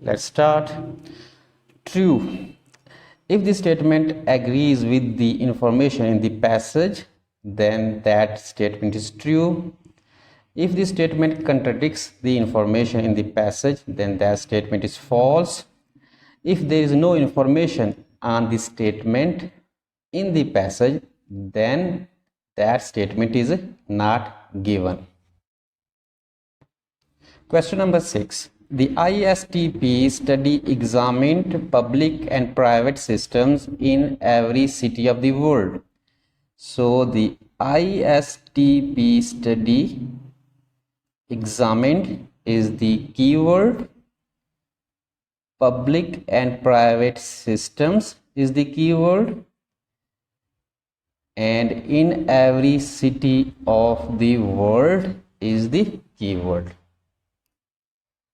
Let's start. True. If the statement agrees with the information in the passage, then that statement is true. If the statement contradicts the information in the passage, then that statement is false. If there is no information on the statement in the passage, then that statement is not given. Question number 6. The ISTP study examined public and private systems in every city of the world. So the ISTP study examined is the keyword. Public and private systems is the keyword. And in every city of the world is the keyword.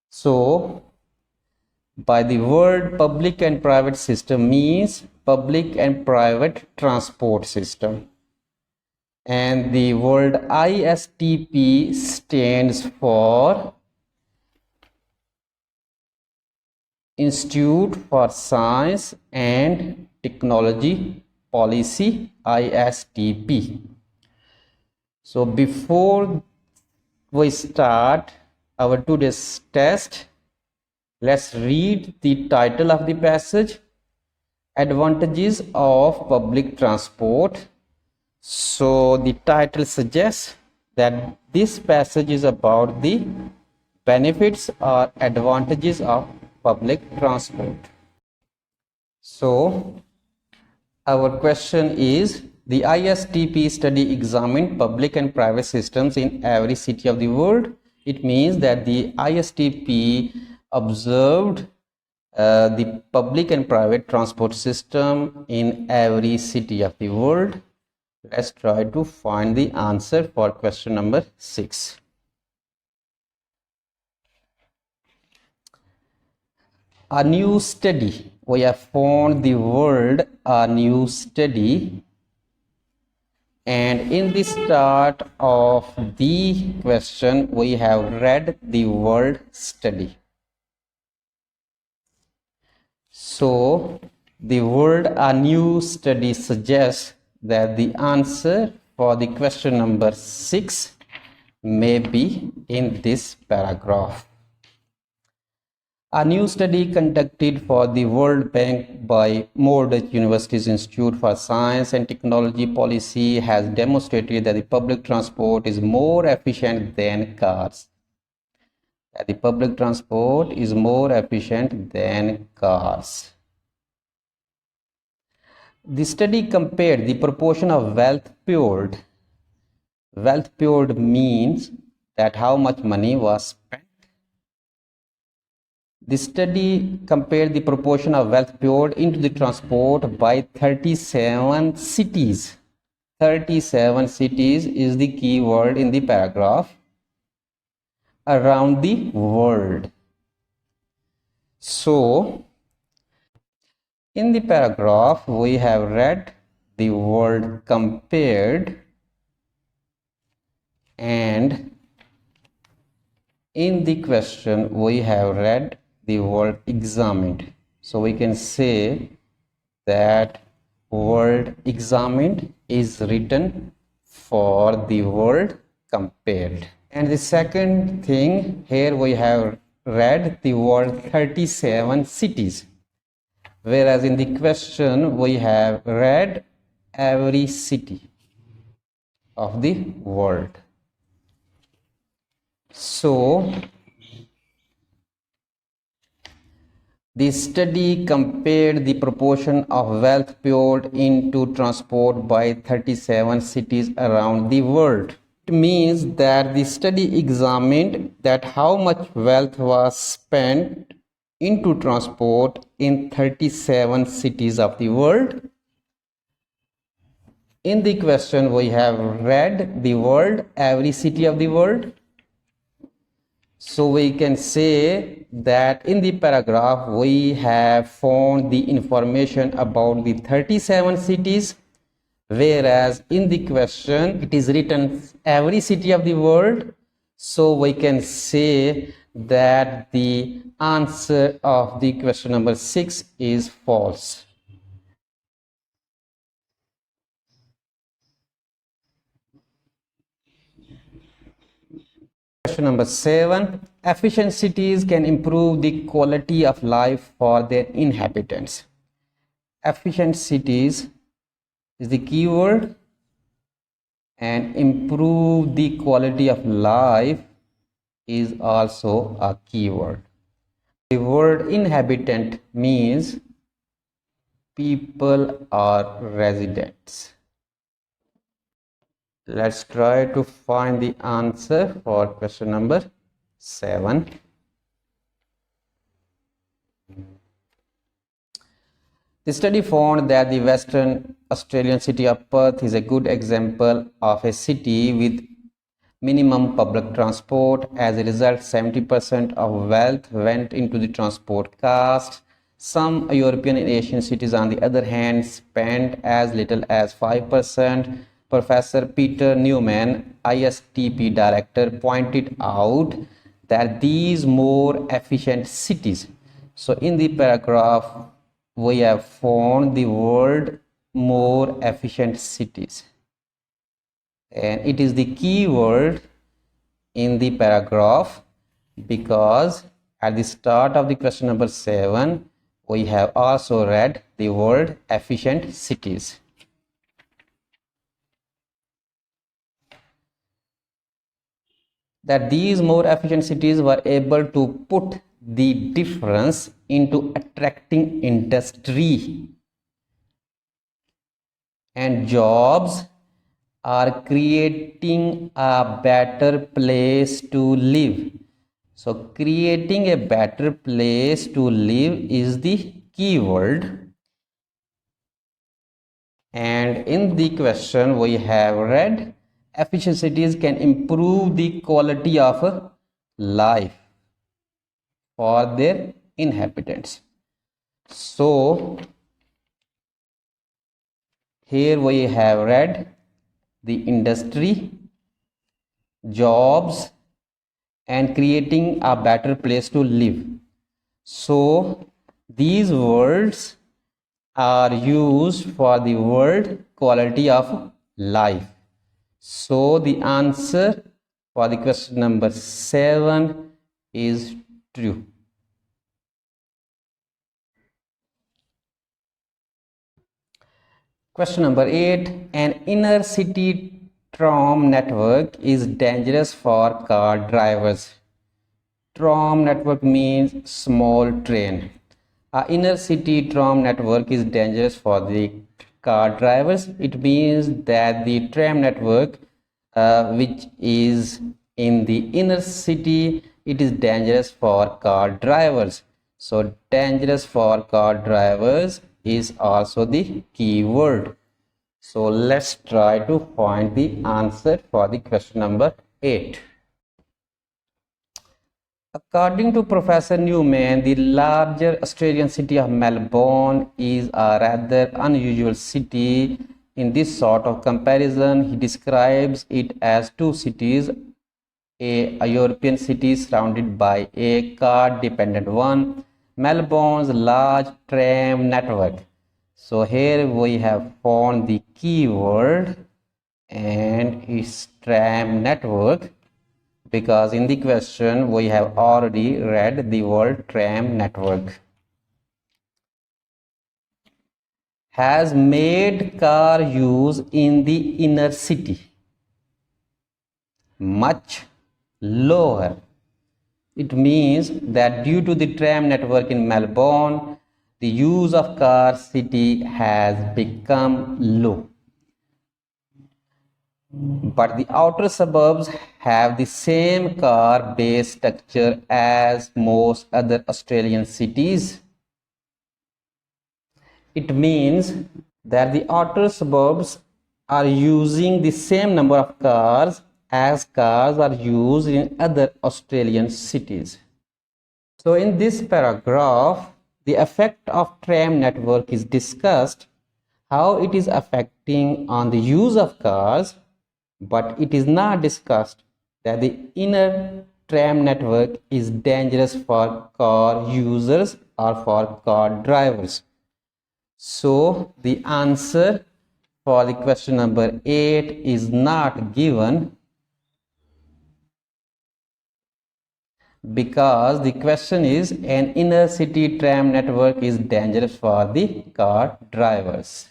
So by the word public and private system means public and private transport system. And the word ISTP stands for Institute for Science and Technology Policy, ISTP. So before we start our today's test, let's read the title of the passage, Advantages of Public Transport. So the title suggests that this passage is about the benefits or advantages of public transport. So our question is, the ISTP study examined public and private systems in every city of the world. It means that the ISTP observed the public and private transport system in every city of the world. Let's try to find the answer for question number 6. A new study. We have found the word a new study, and in the start of the question we have read the word study. So the word a new study suggests that the answer for the question number 6 may be in this paragraph. A new study conducted for the World Bank by Moerdijk University's Institute for Science and Technology Policy has demonstrated that the public transport is more efficient than cars. The public transport is more efficient than cars. The study compared the proportion of wealth poured. Wealth poured means that how much money was spent. The study compared the proportion of wealth poured into the transport by 37 cities. 37 cities is the key word in the paragraph. Around the world. So in the paragraph we have read the word compared, and in the question we have read the word examined. So we can say that word examined is written for the word compared. And the second thing, here we have read the word 37 cities, whereas in the question we have read every city of the world. So the study compared the proportion of wealth poured into transport by 37 cities around the world. It means that the study examined that how much wealth was spent into transport in 37 cities of the world. In the question we have read the word every city of the world. So we can say that in the paragraph we have found the information about the 37 cities, whereas in the question it is written every city of the world. So we can say that the answer of the question number 6 is false. Question number 7. Efficient cities can improve the quality of life for their inhabitants. Efficient cities is the keyword, and improve the quality of life is also a keyword. The word inhabitant means people or residents. Let's try to find the answer for question number 7. The study found that the Western Australian city of Perth is a good example of a city with minimum public transport. As a result, 70% of wealth went into the transport cost. Some European and Asian cities, on the other hand, spent as little as 5%. Professor Peter Newman, ISTP director, pointed out that these more efficient cities. So in the paragraph, we have found the word more efficient cities, and it is the key word in the paragraph, because at the start of the question number 7 we have also read the word efficient cities. That these more efficient cities were able to put the difference into attracting industry and jobs, are creating a better place to live. So creating a better place to live is the keyword, and in the question we have read efficient cities can improve the quality of life for their inhabitants. So here we have read the industry, jobs, and creating a better place to live. So these words are used for the word quality of life. So the answer for the question number 7 is true. Question number 8. An inner city tram network is dangerous for car drivers. Tram network means small train. An inner city tram network is dangerous for the car drivers. It means that the tram network which is in the inner city, it is dangerous for car drivers. So dangerous for car drivers is also the keyword. So let's try to find the answer for the question number 8. According to Professor Newman, the larger Australian city of Melbourne is a rather unusual city. In this sort of comparison, he describes it as two cities, a European city surrounded by a car-dependent one, Melbourne's large tram network. So here we have found the keyword, and it's tram network, because in the question we have already read the word tram network. Has made car use in the inner city much lower. It means that due to the tram network in Melbourne, the use of car city has become low. But the outer suburbs have the same car base structure as most other Australian cities. It means that the outer suburbs are using the same number of cars as cars are used in other Australian cities. So in this paragraph, the effect of tram network is discussed, how it is affecting on the use of cars, but it is not discussed that the inner tram network is dangerous for car users or for car drivers? So the answer for the question number 8 is not given, because the question is an inner city tram network is dangerous for the car drivers.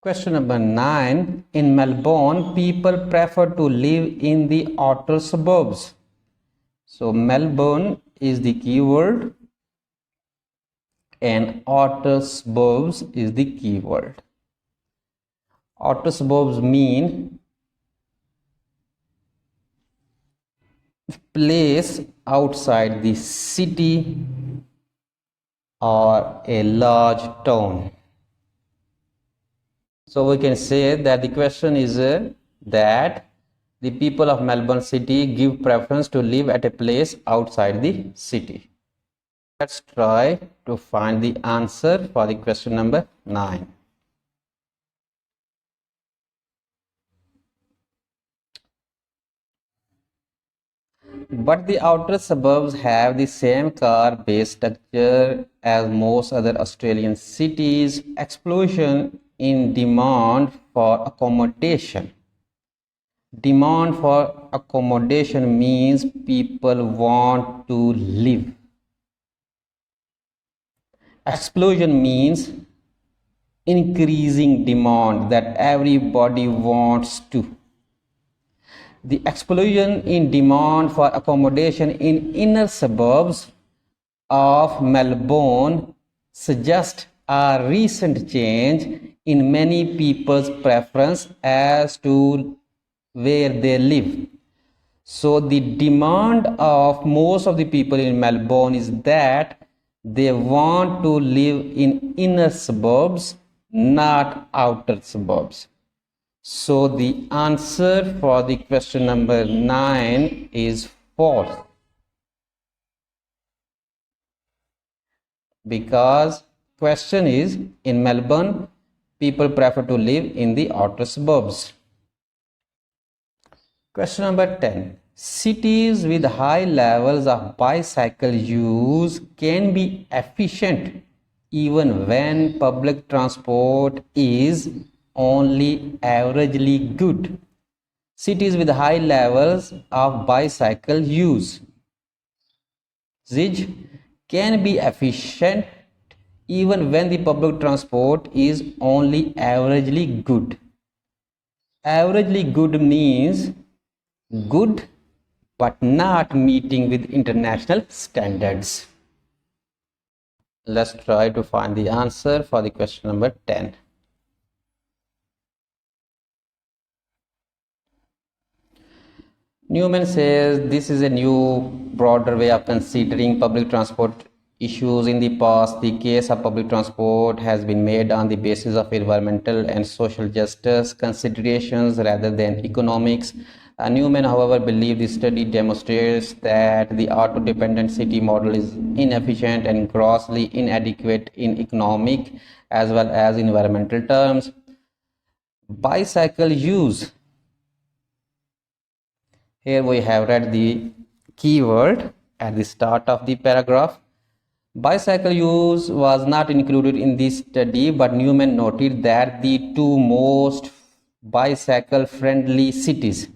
Question number 9. In Melbourne, people prefer to live in the outer suburbs. So Melbourne is the keyword and outer suburbs is the keyword. Outer suburbs mean place outside the city or a large town. So we can say that the question is that the people of Melbourne city give preference to live at a place outside the city. Let's try to find the answer for the question number 9. But the outer suburbs have the same car-based structure as most other Australian cities. Explosion in demand for accommodation. Demand for accommodation means people want to live. Explosion means increasing demand, that everybody wants to. The explosion in demand for accommodation in inner suburbs of Melbourne suggests a recent change in many people's preference as to where they live. So the demand of most of the people in Melbourne is that they want to live in inner suburbs, not outer suburbs. So the answer for the question number 9 is false, because question is in Melbourne people prefer to live in the outer suburbs. Question number 10. Cities with high levels of bicycle use can be efficient even when public transport is only averagely good. Cities with high levels of bicycle use can be efficient even when the public transport is only averagely good. Averagely good means good but not meeting with international standards. Let's try to find the answer for the question number 10. Newman says this is a new, broader way of considering public transport issues. In the past, the case of public transport has been made on the basis of environmental and social justice considerations rather than economics. Newman, however, believes the study demonstrates that the auto-dependent city model is inefficient and grossly inadequate in economic as well as environmental terms. Bicycle use. Here we have read the keyword at the start of the paragraph. Bicycle use was not included in this study, but Newman noted that the two most bicycle-friendly cities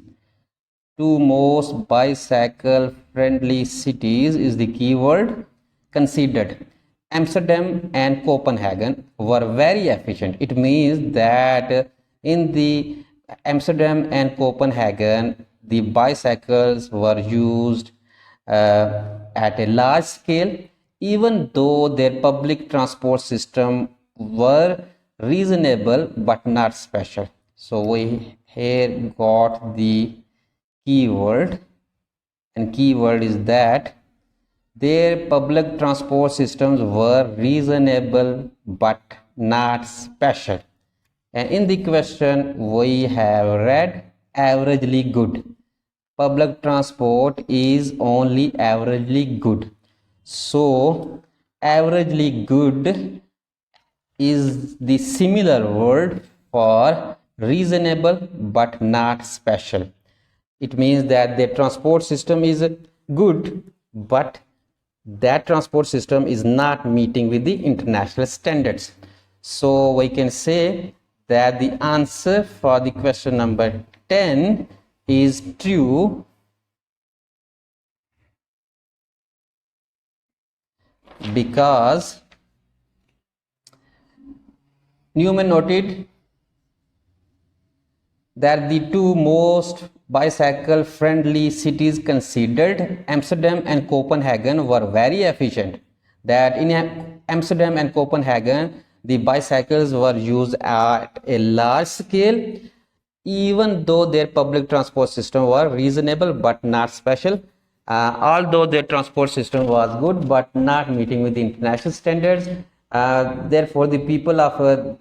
is the keyword considered. Amsterdam and Copenhagen were very efficient. It means that in the Amsterdam and Copenhagen, the bicycles were used at a large scale, even though their public transport system were reasonable but not special. So we here got the keyword, and keyword is that their public transport systems were reasonable but not special. And in the question we have read averagely good. Public transport is only averagely good. So averagely good is the similar word for reasonable but not special. it means that their transport system is good, but that transport system is not meeting with the international standards. So we can say that the answer for the question number 10 is true, because Newman noted that the two most bicycle friendly cities considered, Amsterdam and Copenhagen, were very efficient. That in Amsterdam and Copenhagen, the bicycles were used at a large scale, even though their public transport system was reasonable but not special. Although their transport system was good but not meeting with the international standards, therefore the people of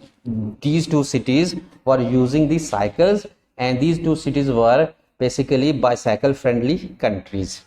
these two cities were using these cycles, and these two cities were basically bicycle friendly countries.